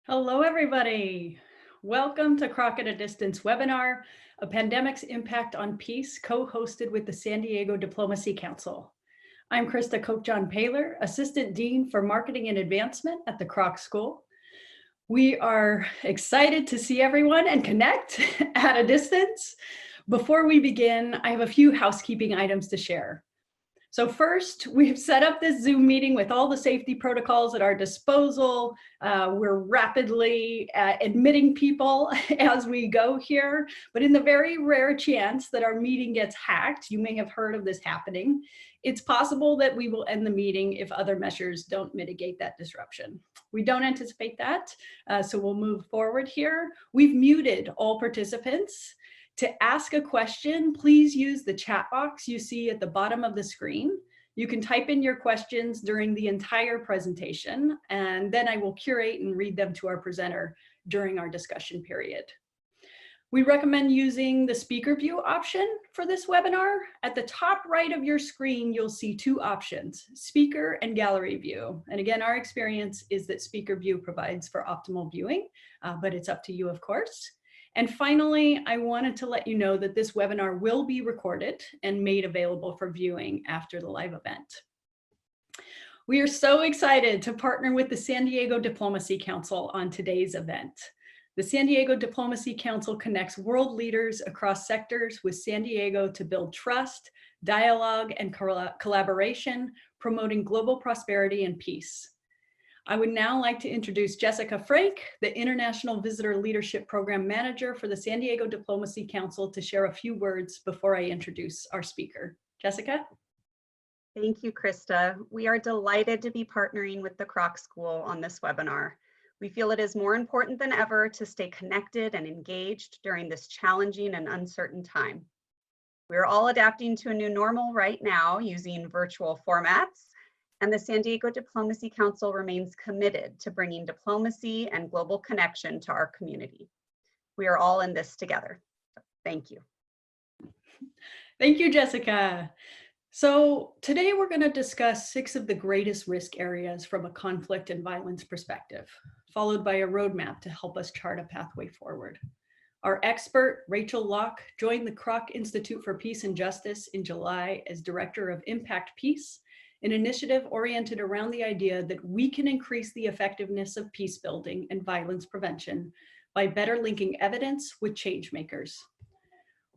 Hello, everybody. Welcome to Kroc at a Distance webinar, A Pandemic's Impact on Peace, co-hosted with the San Diego Diplomacy Council. I'm Krista Koch-John-Paylor, Assistant Dean for Marketing and Advancement at the Kroc School. We are excited to see everyone and connect at a distance. Before we begin, I have a few housekeeping items to share. So first, we've set up this Zoom meeting with all the safety protocols at our disposal. We're rapidly admitting people as we go here, but in the very rare chance that our meeting gets hacked, you may have heard of this happening, it's possible that we will end the meeting if other measures don't mitigate that disruption. We don't anticipate that, so we'll move forward here. We've muted all participants. To ask a question, please use the chat box you see at the bottom of the screen. You can type in your questions during the entire presentation, and then I will curate and read them to our presenter during our discussion period. We recommend using the speaker view option for this webinar. At the top right of your screen, you'll see two options, speaker and gallery view. And again, our experience is that speaker view provides for optimal viewing, but it's up to you, of course. And finally, I wanted to let you know that this webinar will be recorded and made available for viewing after the live event. We are so excited to partner with the San Diego Diplomacy Council on today's event. The San Diego Diplomacy Council connects world leaders across sectors with San Diego to build trust, dialogue, and collaboration, promoting global prosperity and peace. I would now like to introduce Jessica Frake, the International Visitor Leadership Program Manager for the San Diego Diplomacy Council, to share a few words before I introduce our speaker. Jessica? Thank you, Krista. We are delighted to be partnering with the Kroc School on this webinar. We feel it is more important than ever to stay connected and engaged during this challenging and uncertain time. We are all adapting to a new normal right now using virtual formats, and the San Diego Diplomacy Council remains committed to bringing diplomacy and global connection to our community. We are all in this together. Thank you. Thank you, Jessica. So today we're going to discuss 6 of the greatest risk areas from a conflict and violence perspective, followed by a roadmap to help us chart a pathway forward. Our expert, Rachel Locke, joined the Kroc Institute for Peace and Justice in July as Director of Impact Peace, an initiative oriented around the idea that we can increase the effectiveness of peace building and violence prevention by better linking evidence with change makers.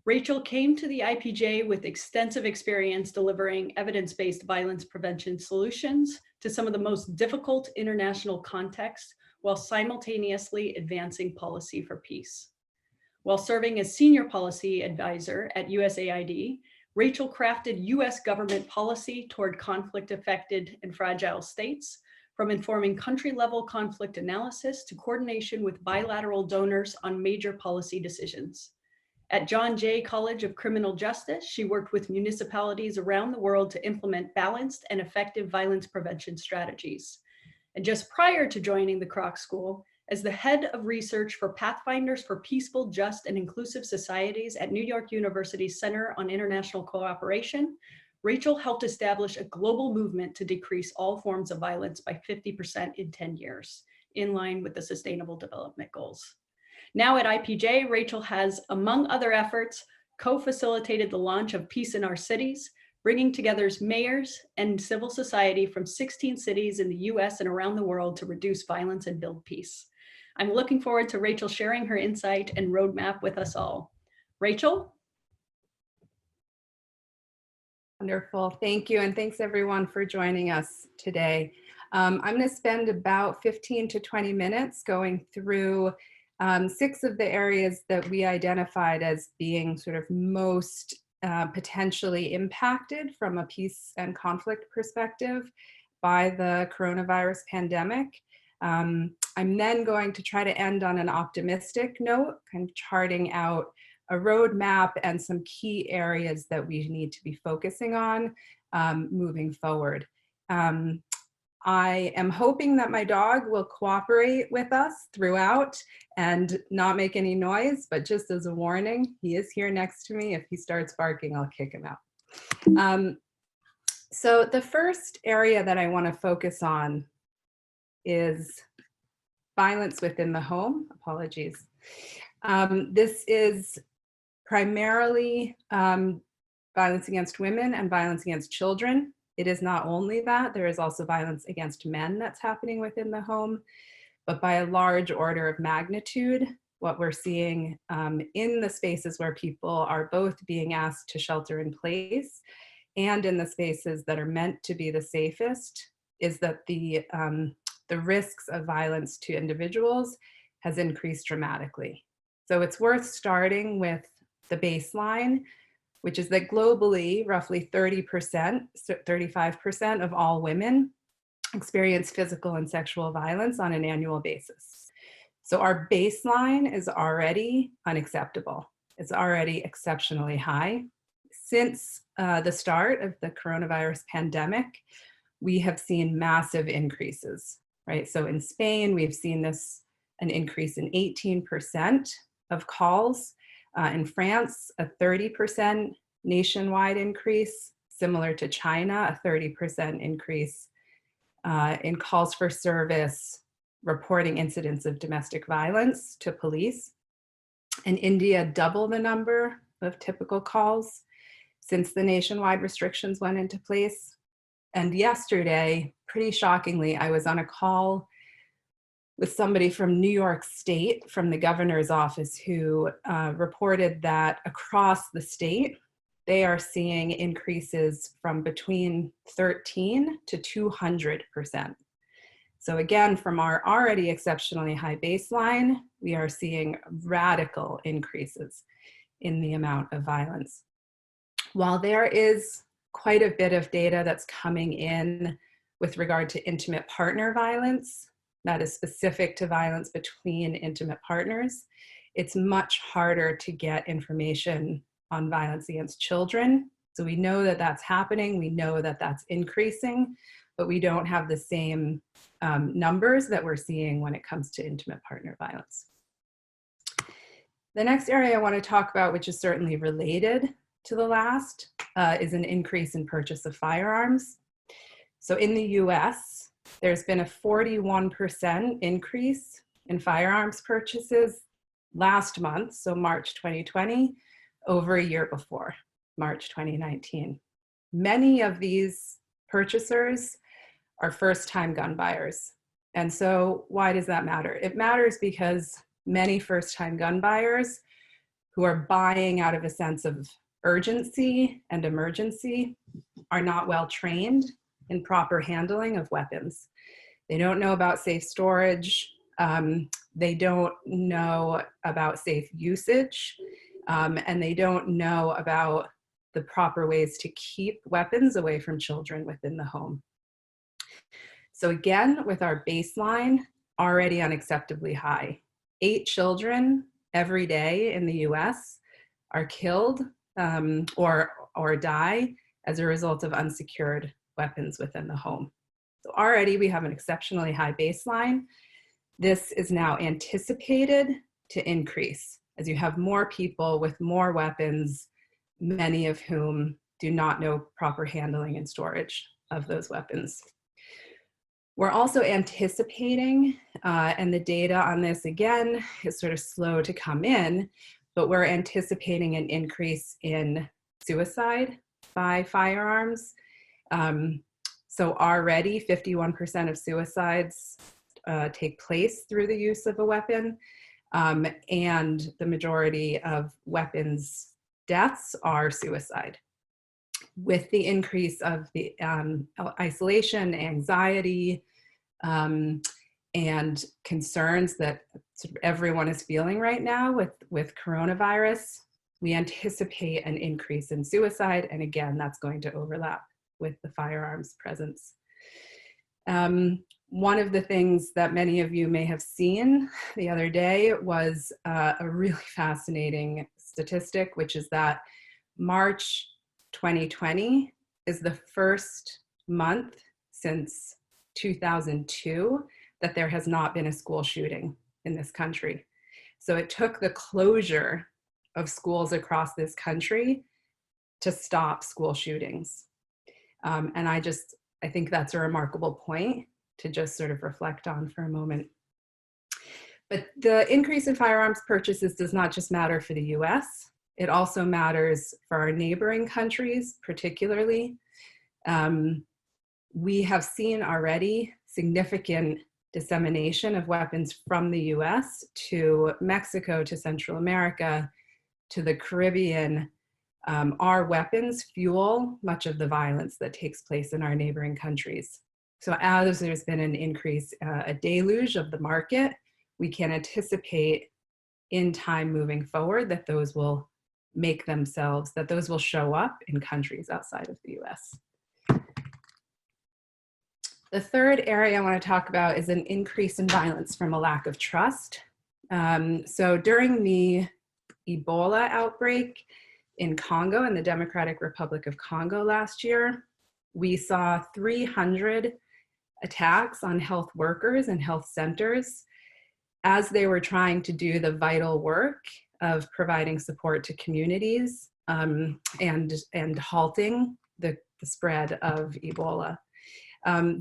Rachel came to the IPJ with extensive experience delivering evidence-based violence prevention solutions to some of the most difficult international contexts while simultaneously advancing policy for peace. While serving as Senior Policy Advisor at USAID, Rachel crafted US government policy toward conflict-affected and fragile states, from informing country-level conflict analysis to coordination with bilateral donors on major policy decisions. At John Jay College of Criminal Justice, she worked with municipalities around the world to implement balanced and effective violence prevention strategies. And just prior to joining the Kroc School, as the head of research for Pathfinders for Peaceful, Just, and Inclusive Societies at New York University's Center on International Cooperation, Rachel helped establish a global movement to decrease all forms of violence by 50% in 10 years, in line with the Sustainable Development Goals. Now at IPJ, Rachel has, among other efforts, co-facilitated the launch of Peace in Our Cities, bringing together mayors and civil society from 16 cities in the US and around the world to reduce violence and build peace. I'm looking forward to Rachel sharing her insight and roadmap with us all. Rachel? Wonderful, thank you. And thanks everyone for joining us today. I'm gonna spend about 15 to 20 minutes going through 6 of the areas that we identified as being sort of most potentially impacted from a peace and conflict perspective by the coronavirus pandemic. I'm then going to try to end on an optimistic note, kind of charting out a roadmap and some key areas that we need to be focusing on moving forward. I am hoping that my dog will cooperate with us throughout and not make any noise, but just as a warning, he is here next to me. If he starts barking, I'll kick him out. So the first area that I want to focus on is violence within the home, apologies. This is primarily violence against women and violence against children. It is not only that, there is also violence against men that's happening within the home, but by a large order of magnitude, what we're seeing in the spaces where people are both being asked to shelter in place and in the spaces that are meant to be the safest is that the risks of violence to individuals has increased dramatically. So it's worth starting with the baseline, which is that globally, roughly 30%, 35% of all women experience physical and sexual violence on an annual basis. So our baseline is already unacceptable. It's already exceptionally high. Since the start of the coronavirus pandemic, we have seen massive increases, right? So in Spain, we've seen an increase in 18% of calls. In France, a 30% nationwide increase, similar to China, a 30% increase in calls for service, reporting incidents of domestic violence to police. In India, double the number of typical calls since the nationwide restrictions went into place. And yesterday, pretty shockingly, I was on a call with somebody from New York State, from the governor's office, who reported that across the state, they are seeing increases from between 13 to 200%. So again, from our already exceptionally high baseline, we are seeing radical increases in the amount of violence. While there is quite a bit of data that's coming in with regard to intimate partner violence, that is specific to violence between intimate partners, it's much harder to get information on violence against children. So we know that that's happening, we know that that's increasing, but we don't have the same numbers that we're seeing when it comes to intimate partner violence. The next area I want to talk about, which is certainly related to the last, is an increase in purchase of firearms. So in the US, there's been a 41% increase in firearms purchases last month, so March 2020, over a year before, March 2019. Many of these purchasers are first-time gun buyers. And so why does that matter? It matters because many first-time gun buyers who are buying out of a sense of urgency and emergency are not well trained in proper handling of weapons. They don't know about safe storage. They don't know about safe usage. And they don't know about the proper ways to keep weapons away from children within the home. So again, with our baseline already unacceptably high, 8 children every day in the US are killed or die as a result of unsecured weapons within the home. So already we have an exceptionally high baseline. This is now anticipated to increase as you have more people with more weapons, many of whom do not know proper handling and storage of those weapons. We're also anticipating, and the data on this again is sort of slow to come in, but we're anticipating an increase in suicide by firearms. So already 51% of suicides take place through the use of a weapon, and the majority of weapons deaths are suicide. With the increase of the isolation, anxiety, and concerns that sort of everyone is feeling right now with coronavirus, we anticipate an increase in suicide. And again, that's going to overlap with the firearms presence. One of the things that many of you may have seen the other day was a really fascinating statistic, which is that March 2020 is the first month since 2002 that there has not been a school shooting in this country. So it took the closure of schools across this country to stop school shootings. And I think that's a remarkable point to just sort of reflect on for a moment. But the increase in firearms purchases does not just matter for the US, it also matters for our neighboring countries, particularly. We have seen already significant dissemination of weapons from the US to Mexico, to Central America, to the Caribbean. Our weapons fuel much of the violence that takes place in our neighboring countries. So as there's been an increase, a deluge of the market, we can anticipate in time moving forward that those will that those will show up in countries outside of the US. The third area I want to talk about is an increase in violence from a lack of trust. So during the Ebola outbreak in Congo, in the Democratic Republic of Congo last year, we saw 300 attacks on health workers and health centers as they were trying to do the vital work of providing support to communities and halting the spread of Ebola.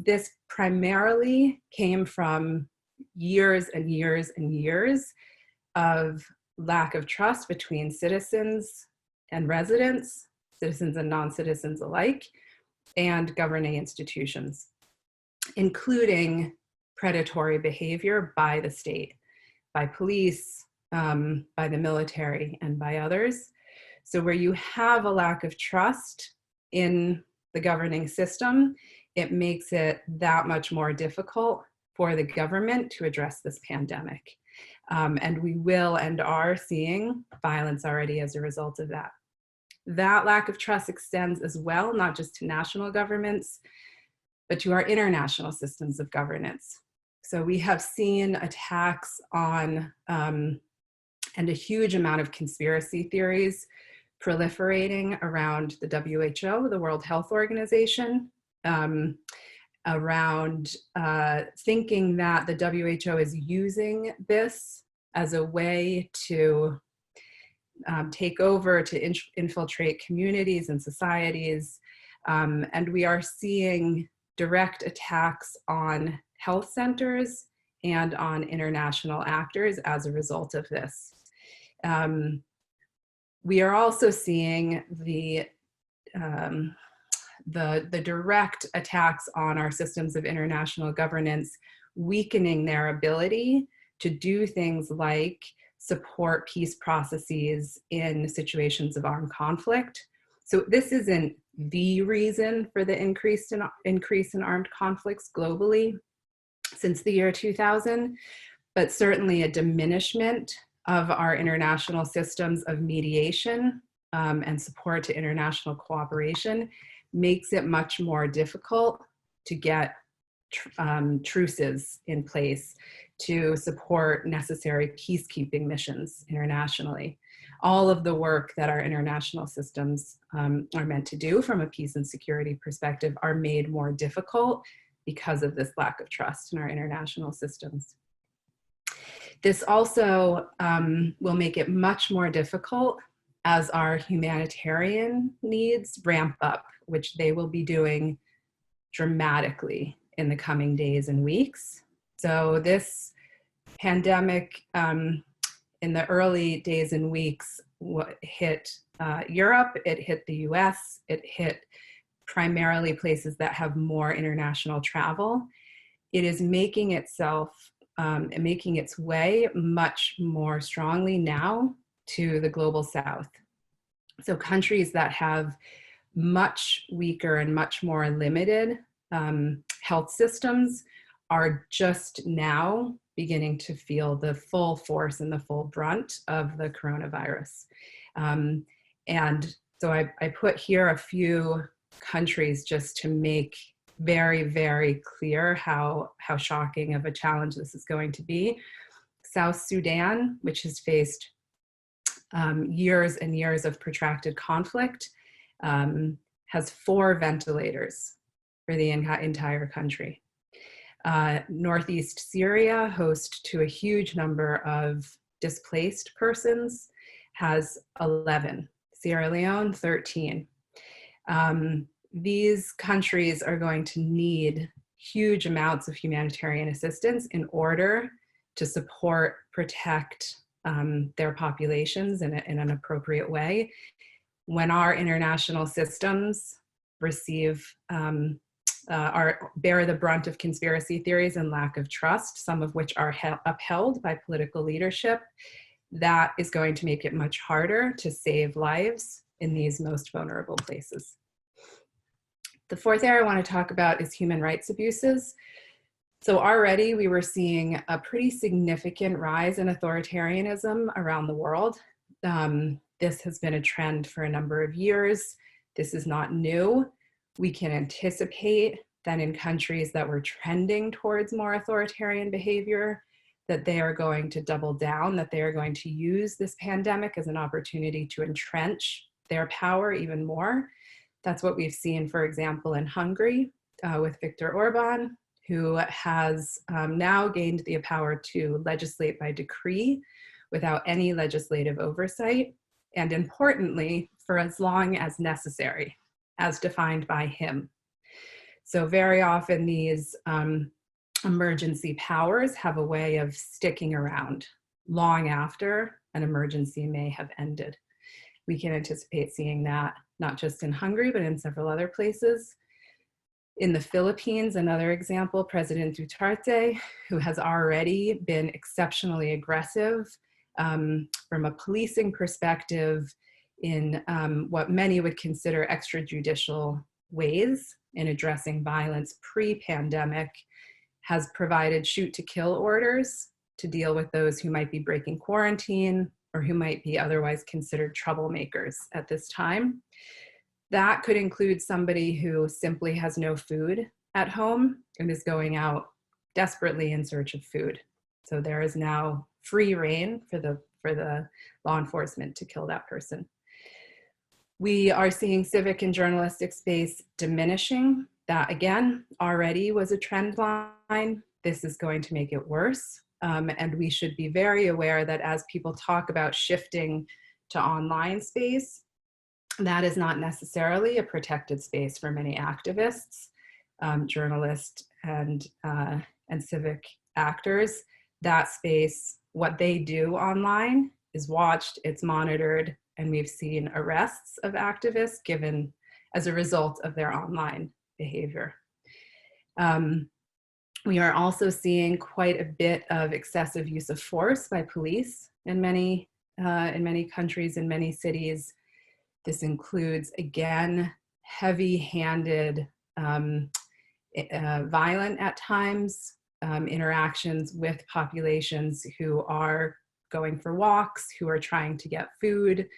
This primarily came from years and years and years of lack of trust between citizens and residents, citizens and non-citizens alike, and governing institutions, including predatory behavior by the state, by police, by the military, and by others. So where you have a lack of trust in the governing system, it makes it that much more difficult for the government to address this pandemic. And we will and are seeing violence already as a result of that. That lack of trust extends as well, not just to national governments, but to our international systems of governance. So we have seen attacks on, and a huge amount of conspiracy theories proliferating around the WHO, the World Health Organization, around thinking that the WHO is using this as a way to take over, to infiltrate communities and societies. And we are seeing direct attacks on health centers and on international actors as a result of this. We are also seeing the direct attacks on our systems of international governance, weakening their ability to do things like support peace processes in situations of armed conflict. So this isn't the reason for the increase in armed conflicts globally since the year 2000, but certainly a diminishment of our international systems of mediation and support to international cooperation makes it much more difficult to get truces in place to support necessary peacekeeping missions internationally. All of the work that our international systems are meant to do from a peace and security perspective are made more difficult because of this lack of trust in our international systems. This also will make it much more difficult as our humanitarian needs ramp up, which they will be doing dramatically in the coming days and weeks. So this pandemic in the early days and weeks hit Europe, it hit the US, it hit primarily places that have more international travel. It is making itself, making its way much more strongly now to the global South. So countries that have much weaker and much more limited health systems are just now beginning to feel the full force and the full brunt of the coronavirus. And so I put here a few countries just to make very, very clear how shocking of a challenge this is going to be. South Sudan, which has faced years and years of protracted conflict, has 4 ventilators for the entire country. Northeast Syria, host to a huge number of displaced persons, has 11. Sierra Leone, 13. These countries are going to need huge amounts of humanitarian assistance in order to support, protect their populations in an appropriate way. When our international systems receive bear the brunt of conspiracy theories and lack of trust, some of which are upheld by political leadership, that is going to make it much harder to save lives in these most vulnerable places. The fourth area I want to talk about is human rights abuses. So already we were seeing a pretty significant rise in authoritarianism around the world. This has been a trend for a number of years. This is not new. We can anticipate that in countries that were trending towards more authoritarian behavior, that they are going to double down, that they are going to use this pandemic as an opportunity to entrench their power even more. That's what we've seen, for example, in Hungary with Viktor Orban, who has now gained the power to legislate by decree without any legislative oversight, and importantly, for as long as necessary, as defined by him. So very often these emergency powers have a way of sticking around long after an emergency may have ended. We can anticipate seeing that not just in Hungary, but in several other places. In the Philippines, another example, President Duterte, who has already been exceptionally aggressive from a policing perspective in what many would consider extrajudicial ways in addressing violence pre-pandemic, has provided shoot-to-kill orders to deal with those who might be breaking quarantine or who might be otherwise considered troublemakers at this time. That could include somebody who simply has no food at home and is going out desperately in search of food. So there is now free rein for the law enforcement to kill that person. We are seeing civic and journalistic space diminishing. That again, already was a trend line. This is going to make it worse. And we should be very aware that as people talk about shifting to online space, that is not necessarily a protected space for many activists, journalists, and civic actors. That space, what they do online is watched, it's monitored, and we've seen arrests of activists given as a result of their online behavior. We are also seeing quite a bit of excessive use of force by police in many countries, in many cities. This includes, again, heavy-handed, violent at times, interactions with populations who are going for walks, who are trying to get food.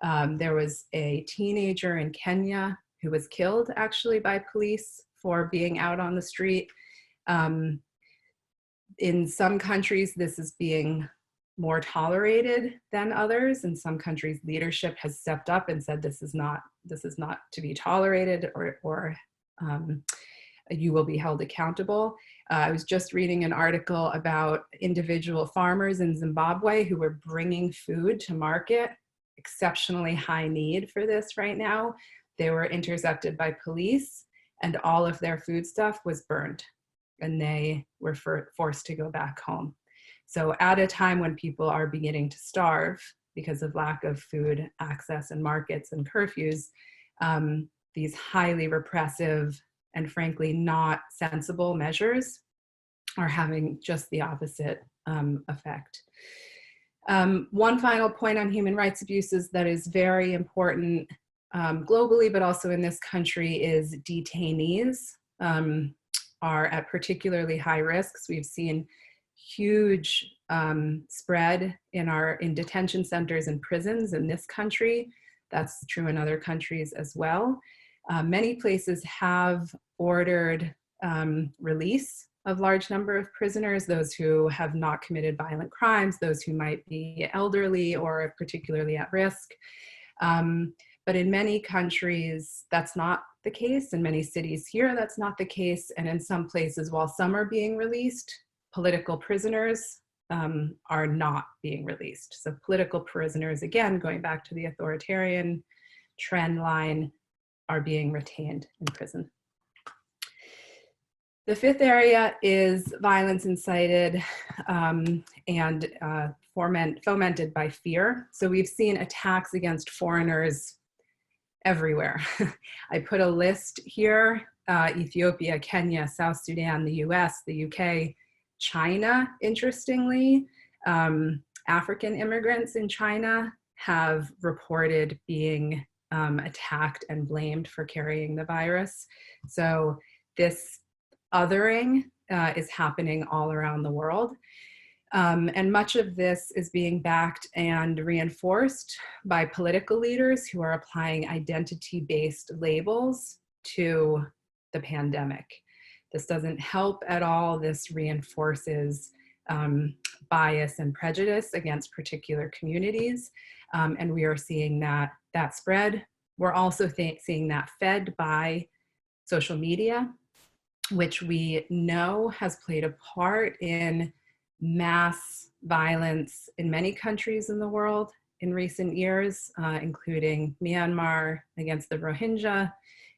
There was a teenager in Kenya who was killed actually by police for being out on the street. In some countries, this is being more tolerated than others. In some countries, leadership has stepped up and said this is not to be tolerated, or you will be held accountable. I was just reading an article about individual farmers in Zimbabwe who were bringing food to market, exceptionally high need for this right now. They were intercepted by police and all of their food stuff was burned and they were forced to go back home. So at a time when people are beginning to starve because of lack of food access in markets and curfews, these highly repressive and frankly not sensible measures are having just the opposite effect. One final point on human rights abuses that is very important globally, but also in this country, is detainees are at particularly high risks. We've seen huge spread in detention centers and prisons in this country. That's true in other countries as well. Many places have ordered release of large number of prisoners, those who have not committed violent crimes, those who might be elderly or particularly at risk. But in many countries, that's not the case. In many cities here, that's not the case. And in some places, while some are being released, political prisoners are not being released. So political prisoners, again, going back to the authoritarian trend line, are being retained in prison. The fifth area is violence incited and fomented by fear. So we've seen attacks against foreigners everywhere. I put a list here: Ethiopia, Kenya, South Sudan, the US, the UK, China. Interestingly, African immigrants in China have reported being attacked and blamed for carrying the virus. So this othering is happening all around the world. And much of this is being backed and reinforced by political leaders who are applying identity-based labels to the pandemic. This doesn't help at all. This reinforces bias and prejudice against particular communities. And we are seeing that spread. We're also seeing that fed by social media, which we know has played a part in mass violence in many countries in the world in recent years, including Myanmar against the Rohingya,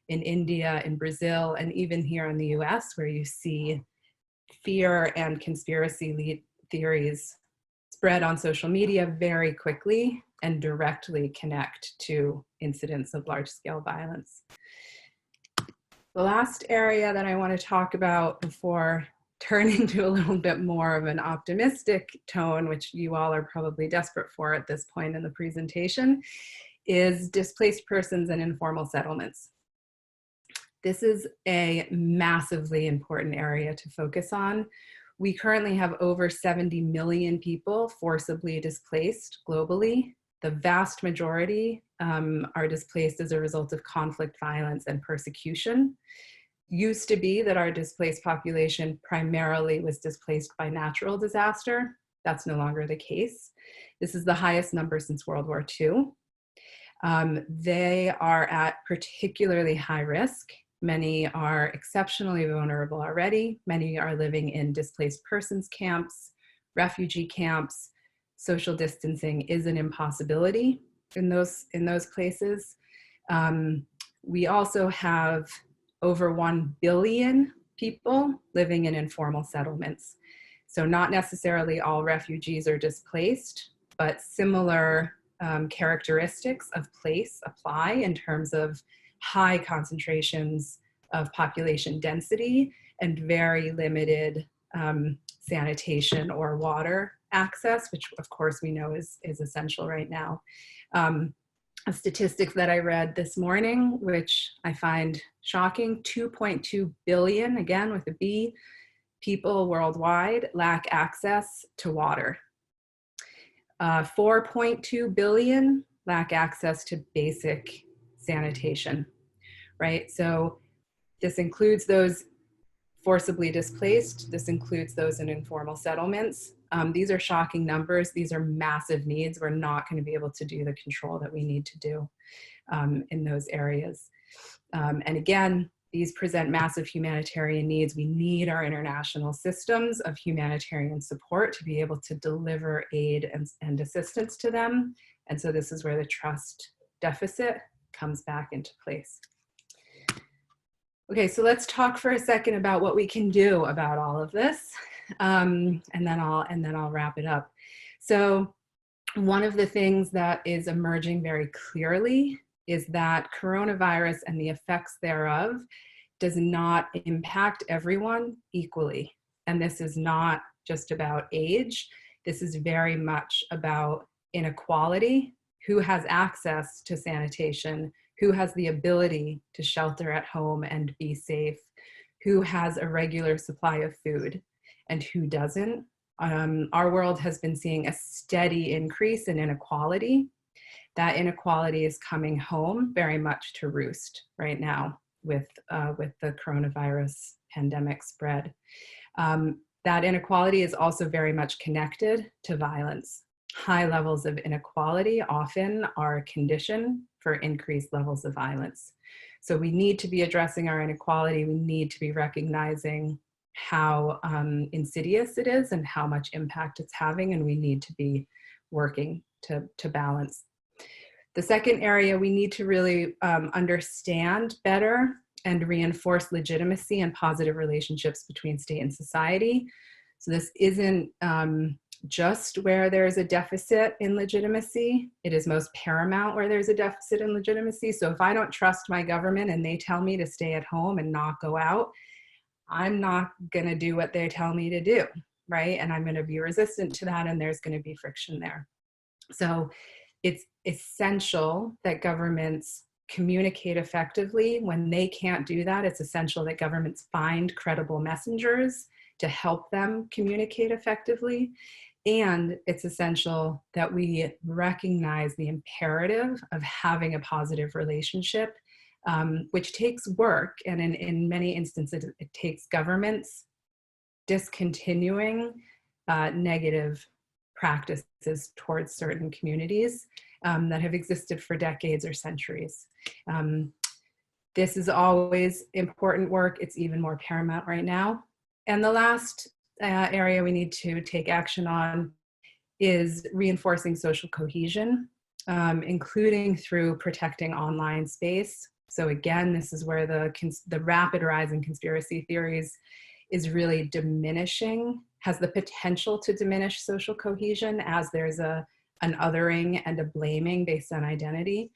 in India, in Brazil, and even here in the US, where you see fear and conspiracy theories spread on social media very quickly and directly connect to incidents of large-scale violence. The last area that I want to talk about before turning to a little bit more of an optimistic tone, which you all are probably desperate for at this point in the presentation, is displaced persons and informal settlements. This is a massively important area to focus on. We currently have over 70 million people forcibly displaced globally. The vast majority are displaced as a result of conflict, violence, and persecution. Used to be that our displaced population primarily was displaced by natural disaster. That's no longer the case. This is the highest number since World War II. They are at particularly high risk. Many are exceptionally vulnerable already. Many are living in displaced persons camps, refugee camps. Social distancing is an impossibility in those places. We also have over 1 billion people living in informal settlements. So not necessarily all refugees are displaced, but similar characteristics of place apply in terms of high concentrations of population density and very limited sanitation or water access, which of course we know is essential right now. A statistic that I read this morning, which I find shocking: 2.2 billion, again with a B, people worldwide lack access to water. 4.2 billion lack access to basic sanitation, right? So this includes those forcibly displaced. This includes those in informal settlements. These are shocking numbers. These are massive needs. We're not going to be able to do the control that we need to do in those areas. And again, these present massive humanitarian needs. We need our international systems of humanitarian support to be able to deliver aid and assistance to them. And so this is where the trust deficit comes back into place. Okay, so let's talk for a second about what we can do about all of this, and then I'll wrap it up. So one of the things that is emerging very clearly is that coronavirus and the effects thereof does not impact everyone equally. And this is not just about age. This is very much about inequality. Who has access to sanitation? Who has the ability to shelter at home and be safe? Who has a regular supply of food and who doesn't? Our world has been seeing a steady increase in inequality. That inequality is coming home very much to roost right now with the coronavirus pandemic spread. That inequality is also very much connected to violence. High levels of inequality often are a condition for increased levels of violence. So we need to be addressing our inequality. We need to be recognizing how insidious it is and how much impact it's having, and we need to be working to balance. The second area, we need to really understand better and reinforce legitimacy and positive relationships between state and society. So this isn't just where there's a deficit in legitimacy. It is most paramount where there's a deficit in legitimacy. So if I don't trust my government and they tell me to stay at home and not go out, I'm not going to do what they tell me to do, right? And I'm going to be resistant to that, and there's going to be friction there. So it's essential that governments communicate effectively. When they can't do that, it's essential that governments find credible messengers to help them communicate effectively. And it's essential that we recognize the imperative of having a positive relationship, which takes work. And in many instances, it takes governments discontinuing negative practices towards certain communities that have existed for decades or centuries. This is always important work. It's even more paramount right now. And the last area we need to take action on is reinforcing social cohesion, including through protecting online space. So again, this is where the rapid rise in conspiracy theories is really diminishing, has the potential to diminish social cohesion as there's an othering and a blaming based on identity.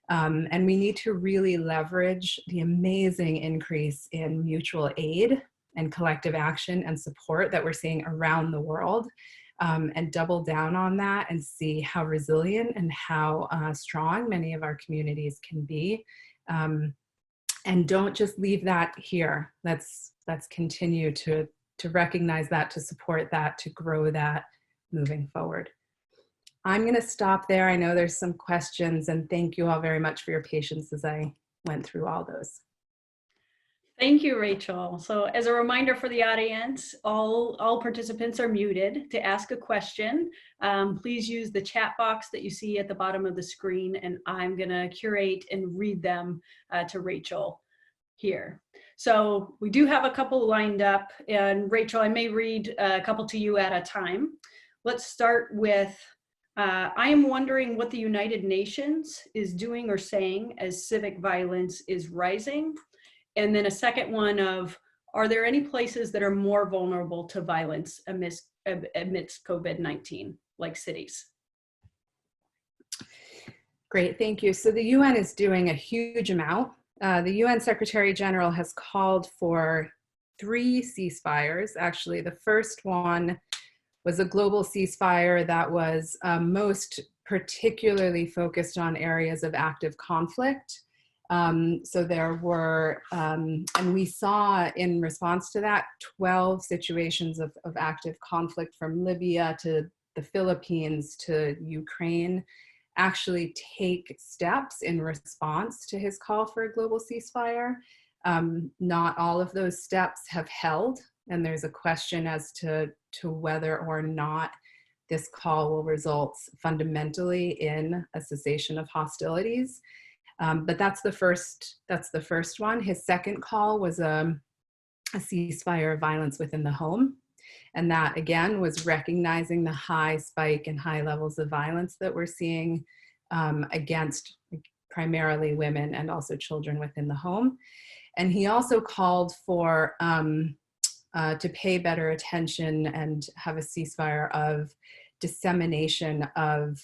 And we need to really leverage the amazing increase in mutual aid and collective action and support that we're seeing around the world, and double down on that and see how resilient and how strong many of our communities can be. And don't just leave that here. Let's continue to recognize that, to support that, to grow that moving forward. I'm going to stop there. I know there's some questions, and thank you all very much for your patience as I went through all those. Thank you, Rachel. So as a reminder for the audience, all participants are muted. To ask a question, please use the chat box that you see at the bottom of the screen, and I'm going to curate and read them to Rachel here. So we do have a couple lined up, and Rachel, I may read a couple to you at a time. Let's start with, I am wondering what the United Nations is doing or saying as civic violence is rising. And then a second one of, are there any places that are more vulnerable to violence amidst COVID-19, like cities? Great, thank you. So the UN is doing a huge amount. The UN Secretary General has called for 3 ceasefires. Actually, the first one was a global ceasefire that was most particularly focused on areas of active conflict. So there were, and we saw in response to that, 12 situations of active conflict from Libya to the Philippines to Ukraine actually take steps in response to his call for a global ceasefire. Not all of those steps have held, and there's a question as to whether or not this call will result fundamentally in a cessation of hostilities. But that's the first one. His second call was a ceasefire of violence within the home. And that, again, was recognizing the high spike and high levels of violence that we're seeing against primarily women and also children within the home. And he also called for to pay better attention and have a ceasefire of dissemination of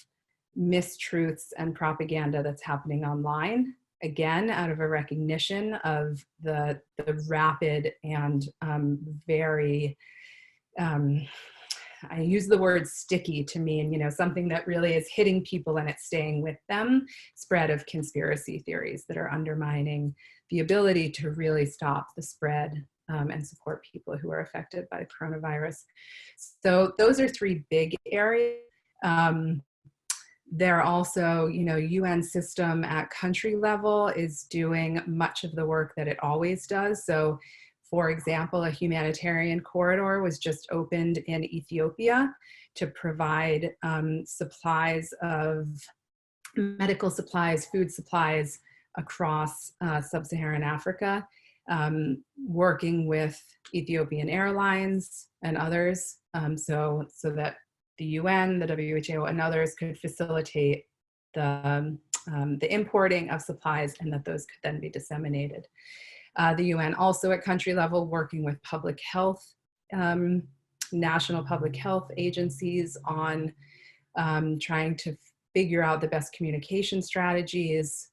mistruths and propaganda that's happening online, again, out of a recognition of the rapid and very, I use the word sticky to mean, something that really is hitting people and it's staying with them, spread of conspiracy theories that are undermining the ability to really stop the spread and support people who are affected by coronavirus. So those are 3 big areas. There are also, UN system at country level is doing much of the work that it always does. So, for example, a humanitarian corridor was just opened in Ethiopia to provide supplies of medical supplies, food supplies across sub-Saharan Africa, working with Ethiopian Airlines and others, so that the UN, the WHO, and others could facilitate the importing of supplies and that those could then be disseminated. The UN also at country level working with public health, national public health agencies on trying to figure out the best communication strategies,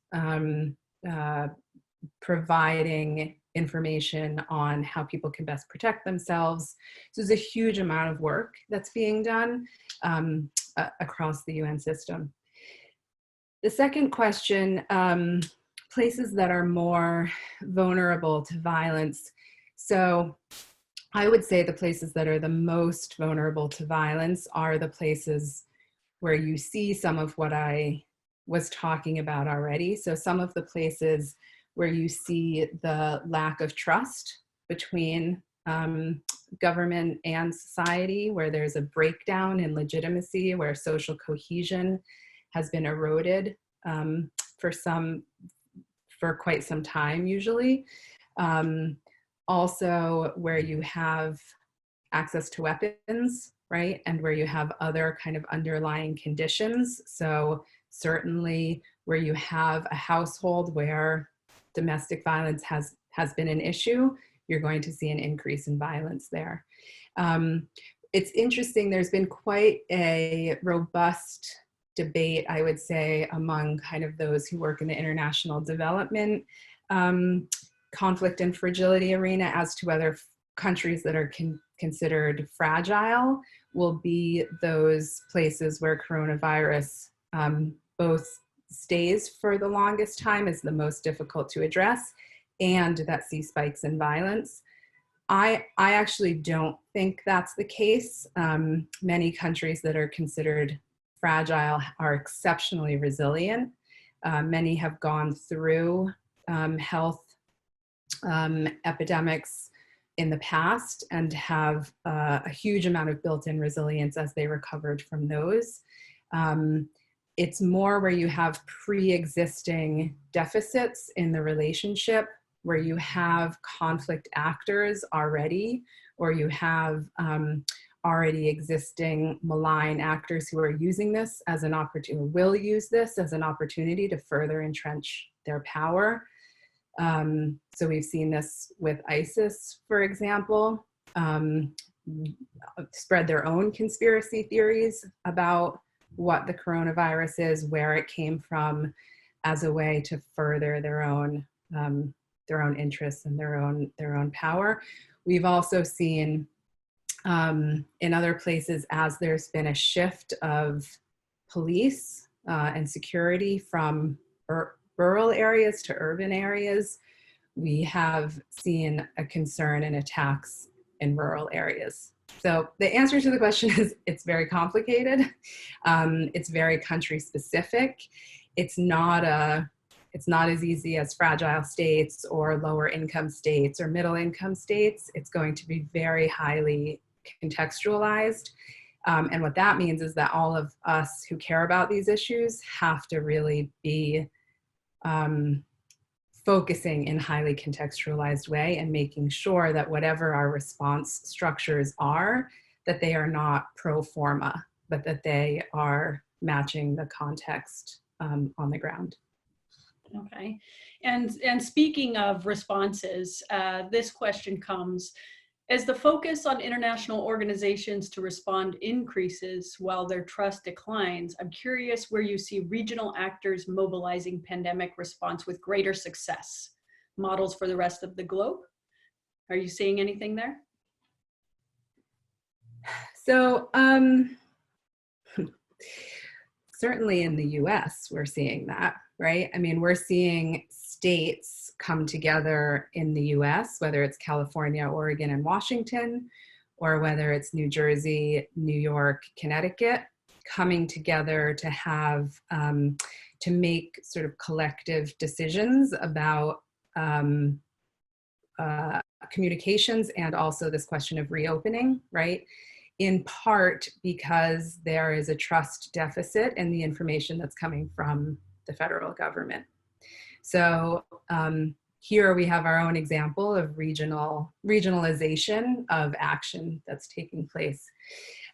providing information on how people can best protect themselves. So there's a huge amount of work that's being done across the UN system. The second question, places that are more vulnerable to violence. So I would say the places that are the most vulnerable to violence are the places where you see some of what I was talking about already. So some of the places where you see the lack of trust between government and society, where there's a breakdown in legitimacy, where social cohesion has been eroded for quite some time usually. Also where you have access to weapons, right? And where you have other kind of underlying conditions. So certainly where you have a household where domestic violence has been an issue, you're going to see an increase in violence there. It's interesting, there's been quite a robust debate, I would say, among kind of those who work in the international development conflict and fragility arena as to whether countries that are considered fragile will be those places where coronavirus both stays for the longest time, is the most difficult to address, and that see spikes in violence. I actually don't think that's the case. Many countries that are considered fragile are exceptionally resilient. Many have gone through health epidemics in the past and have a huge amount of built-in resilience as they recovered from those. It's more where you have pre-existing deficits in the relationship, where you have conflict actors already, or you have already existing malign actors who are using this as an opportunity, will use this as an opportunity to further entrench their power. So we've seen this with ISIS, for example, spread their own conspiracy theories about what the coronavirus is, where it came from, as a way to further their own interests and their own power. We've also seen in other places, as there's been a shift of police and security from rural areas to urban areas, we have seen a concern in attacks in rural areas. So the answer to the question is it's very complicated. It's very country specific. It's not as easy as fragile states or lower income states or middle income states. It's going to be very highly contextualized. And what that means is that all of us who care about these issues have to really be focusing in highly contextualized way and making sure that whatever our response structures are, that they are not pro forma, but that they are matching the context on the ground. Okay, and speaking of responses, this question comes: as the focus on international organizations to respond increases while their trust declines, I'm curious where you see regional actors mobilizing pandemic response with greater success. Models for the rest of the globe? Are you seeing anything there? So certainly in the US, we're seeing that, right? I mean, we're seeing states come together in the US, whether it's California, Oregon, and Washington, or whether it's New Jersey, New York, Connecticut, coming together to have, to make sort of collective decisions about communications and also this question of reopening, right? In part because there is a trust deficit in the information that's coming from the federal government. So here we have our own example of regionalization of action that's taking place.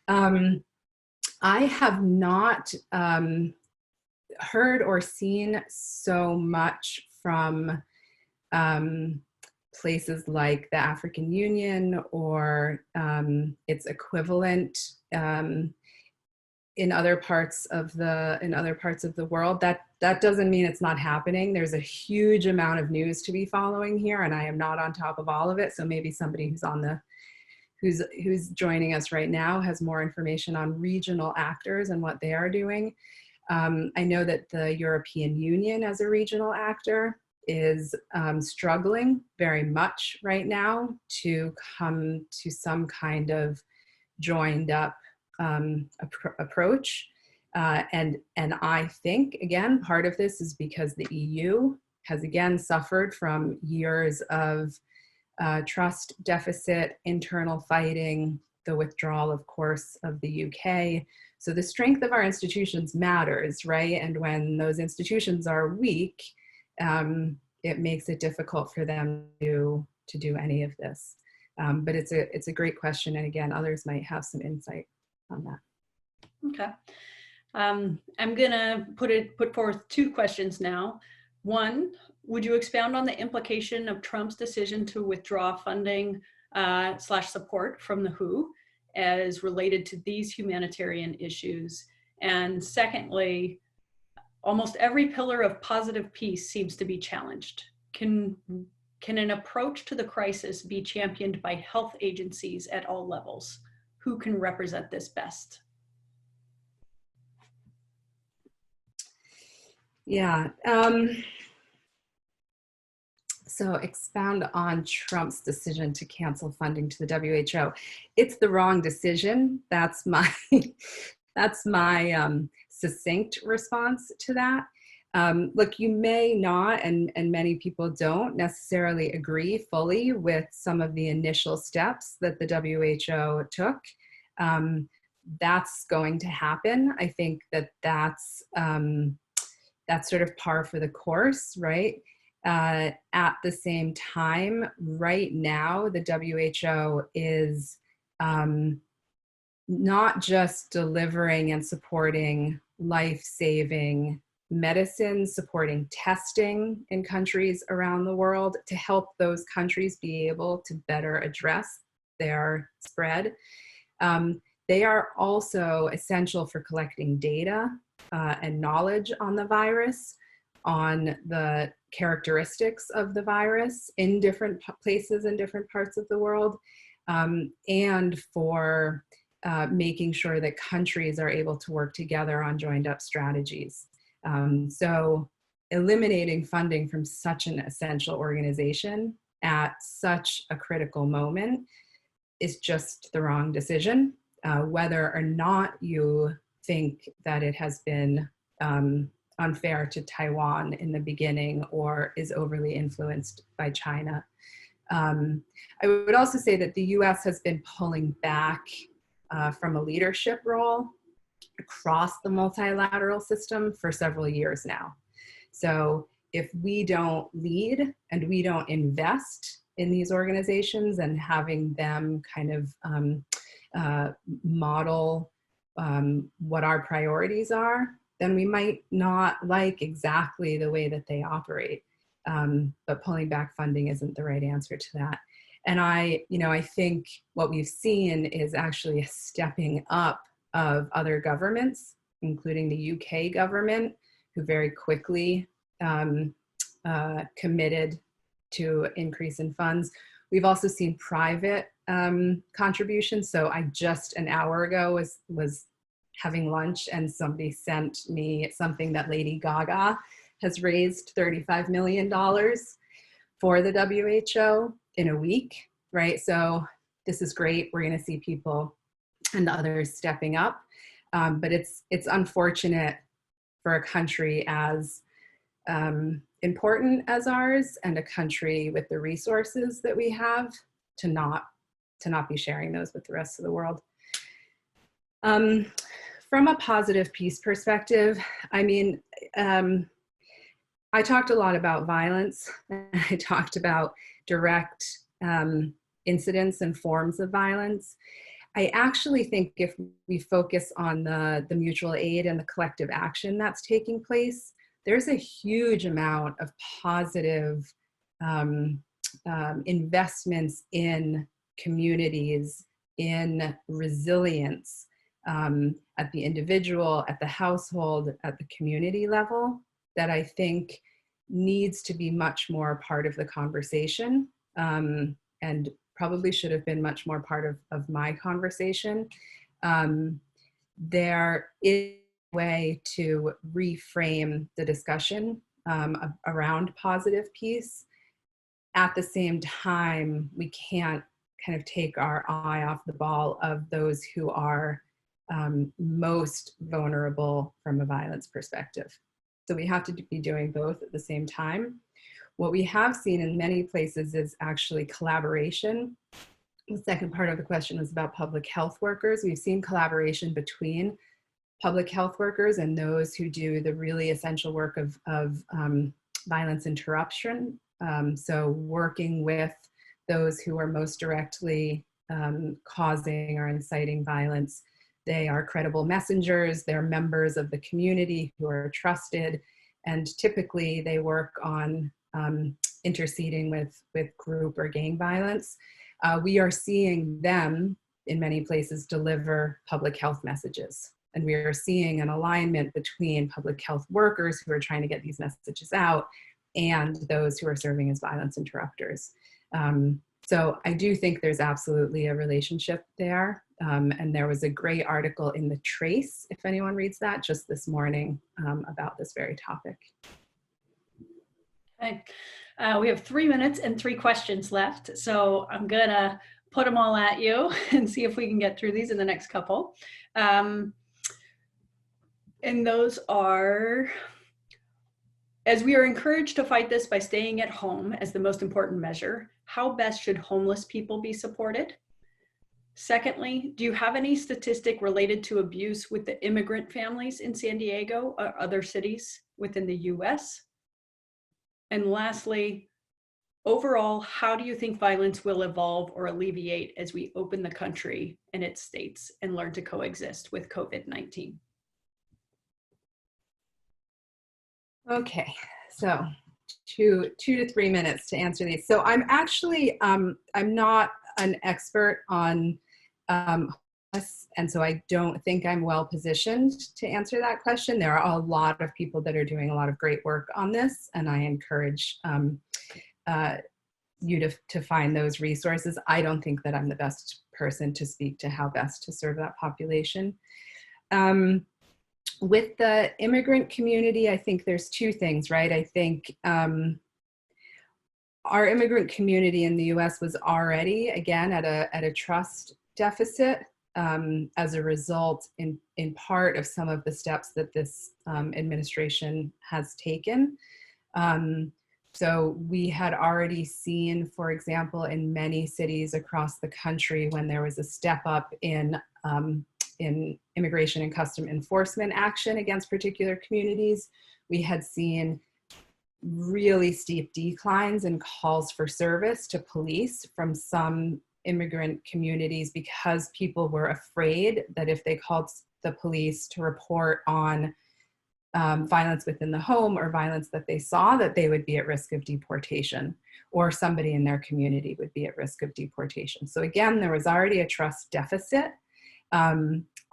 I have not heard or seen so much from places like the African Union or its equivalent in other parts of the world. That doesn't mean it's not happening. There's a huge amount of news to be following here, and I am not on top of all of it. So maybe somebody who's joining us right now has more information on regional actors and what they are doing. I know that the European Union as a regional actor is struggling very much right now to come to some kind of joined up approach. And I think, again, part of this is because the EU has again suffered from years of trust deficit, internal fighting, the withdrawal, of course, of the UK. So the strength of our institutions matters, right? And when those institutions are weak, it makes it difficult for them to do any of this. But it's a great question. And again, others might have some insight on that. Okay. I'm gonna put forth two questions now. One, would you expound on the implication of Trump's decision to withdraw funding / support from the WHO as related to these humanitarian issues? And secondly, almost every pillar of positive peace seems to be challenged. Can an approach to the crisis be championed by health agencies at all levels? Who can represent this best? Yeah. So expound on Trump's decision to cancel funding to the WHO. It's the wrong decision. That's my succinct response to that. Look, you may not, and many people don't necessarily agree fully with some of the initial steps that the WHO took. That's going to happen. I think that's sort of par for the course, right? At the same time, right now, the WHO is not just delivering and supporting life-saving medicine, supporting testing in countries around the world to help those countries be able to better address their spread. They are also essential for collecting data and knowledge on the virus, on the characteristics of the virus in different places in different parts of the world, and for making sure that countries are able to work together on joined up strategies. So eliminating funding from such an essential organization at such a critical moment is just the wrong decision, whether or not you think that it has been unfair to Taiwan in the beginning or is overly influenced by China. I would also say that the US has been pulling back from a leadership role across the multilateral system for several years now. So if we don't lead and we don't invest in these organizations and having them kind of model what our priorities are, then we might not like exactly the way that they operate. But pulling back funding isn't the right answer to that. And I think what we've seen is actually a stepping up of other governments, including the UK government, who very quickly committed to increase in funds. We've also seen private contributions. So I just an hour ago was having lunch and somebody sent me something that Lady Gaga has raised $35 million for the WHO in a week, right? So this is great. We're going to see people and others stepping up. But it's unfortunate for a country as important as ours and a country with the resources that we have to not be sharing those with the rest of the world. From a positive peace perspective, I mean, I talked a lot about violence. I talked about direct incidents and forms of violence. I actually think if we focus on the mutual aid and the collective action that's taking place, there's a huge amount of positive investments in communities, in resilience, at the individual, at the household, at the community level, that I think needs to be much more part of the conversation, and probably should have been much more part of my conversation. There is a way to reframe the discussion around positive peace. At the same time, we can't kind of take our eye off the ball of those who are most vulnerable from a violence perspective. So we have to be doing both at the same time. What we have seen in many places is actually collaboration. The second part of the question was about public health workers. We've seen collaboration between public health workers and those who do the really essential work of violence interruption. So working with those who are most directly causing or inciting violence. They are credible messengers, they're members of the community who are trusted, and typically they work on interceding with group or gang violence. We are seeing them in many places deliver public health messages. And we are seeing an alignment between public health workers who are trying to get these messages out and those who are serving as violence interrupters. So I do think there's absolutely a relationship there. And there was a great article in The Trace, if anyone reads that, just this morning about this very topic. Okay. We have 3 minutes and 3 questions left. So I'm gonna put them all at you and see if we can get through these in the next couple. And those are, as we are encouraged to fight this by staying at home as the most important measure, how best should homeless people be supported? Secondly, do you have any statistic related to abuse with the immigrant families in San Diego or other cities within the US? And lastly, overall, how do you think violence will evolve or alleviate as we open the country and its states and learn to coexist with COVID-19? Okay, so two to 3 minutes to answer these. So I'm actually, I'm not an expert on this, and so I don't think I'm well positioned to answer that question. There are a lot of people that are doing a lot of great work on this, and I encourage you to find those resources. I don't think that I'm the best person to speak to how best to serve that population. With the immigrant community, I think there's 2 things, right? I think our immigrant community in the US was already, again, at a trust deficit as a result, in part, of some of the steps that this administration has taken. So we had already seen, for example, in many cities across the country, when there was a step up in immigration and custom enforcement action against particular communities, we had seen really steep declines in calls for service to police from some immigrant communities, because people were afraid that if they called the police to report on violence within the home or violence that they saw, that they would be at risk of deportation, or somebody in their community would be at risk of deportation. So again, there was already a trust deficit.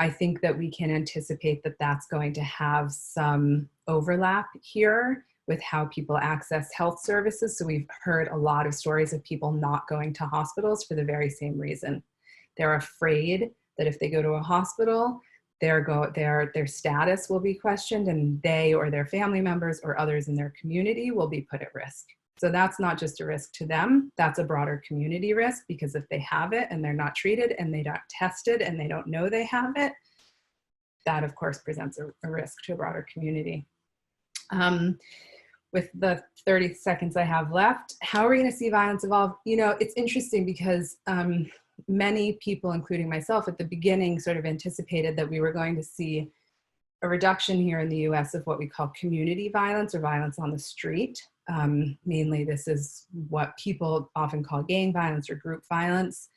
I think that we can anticipate that that's going to have some overlap here with how people access health services. So we've heard a lot of stories of people not going to hospitals for the very same reason. They're afraid that if they go to a hospital, their status will be questioned, and they or their family members or others in their community will be put at risk. So that's not just a risk to them, that's a broader community risk, because if they have it and they're not treated and they're not tested and they don't know they have it, that of course presents a risk to a broader community. With the 30 seconds I have left, how are we going to see violence evolve? You know, it's interesting because many people, including myself at the beginning, sort of anticipated that we were going to see a reduction here in the US of what we call community violence or violence on the street. Mainly this is what people often call gang violence or group violence.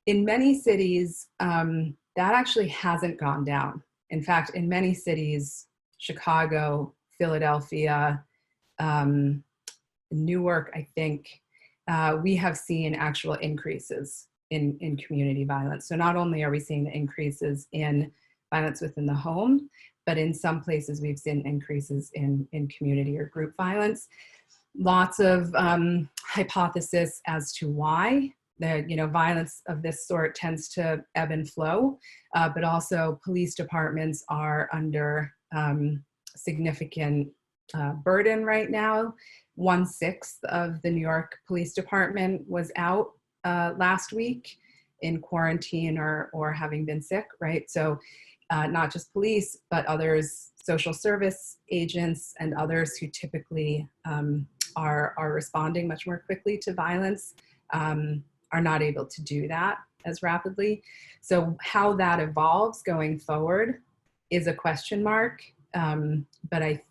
In many cities, that actually hasn't gone down. In fact, in many cities, Chicago, Philadelphia, Newark, I think, we have seen actual increases in community violence. So not only are we seeing the increases in violence within the home, but in some places we've seen increases in community or group violence. Lots of hypothesis as to why. The violence of this sort tends to ebb and flow, but also police departments are under significant burden right now. 1/6 of the New York Police Department was out last week in quarantine or having been sick, right? So not just police, but others, social service agents and others who typically are responding much more quickly to violence are not able to do that as rapidly. So how that evolves going forward is a question mark. But I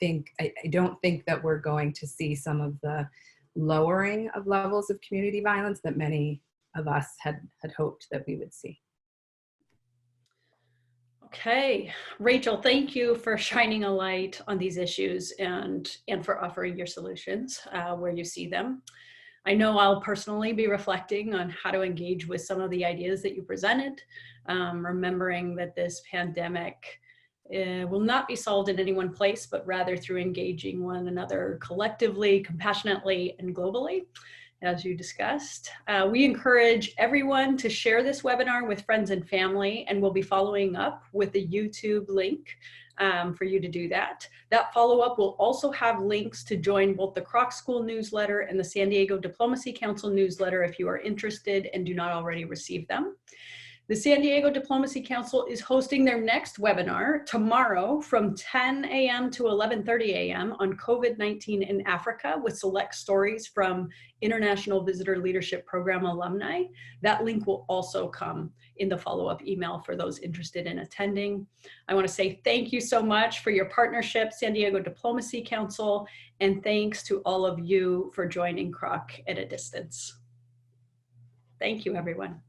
don't think that we're going to see some of the lowering of levels of community violence that many of us had hoped that we would see. Okay, Rachel, thank you for shining a light on these issues and for offering your solutions where you see them. I know I'll personally be reflecting on how to engage with some of the ideas that you presented, remembering that this pandemic will not be solved in any one place, but rather through engaging one another collectively, compassionately, and globally, as you discussed. We encourage everyone to share this webinar with friends and family, and we'll be following up with a YouTube link for you to do that. That follow-up will also have links to join both the Kroc School newsletter and the San Diego Diplomacy Council newsletter if you are interested and do not already receive them. The San Diego Diplomacy Council is hosting their next webinar tomorrow from 10 a.m. to 11:30 a.m. on COVID-19 in Africa with select stories from International Visitor Leadership Program alumni. That link will also come in the follow-up email for those interested in attending. I want to say thank you so much for your partnership, San Diego Diplomacy Council, and thanks to all of you for joining Kroc at a distance. Thank you, everyone.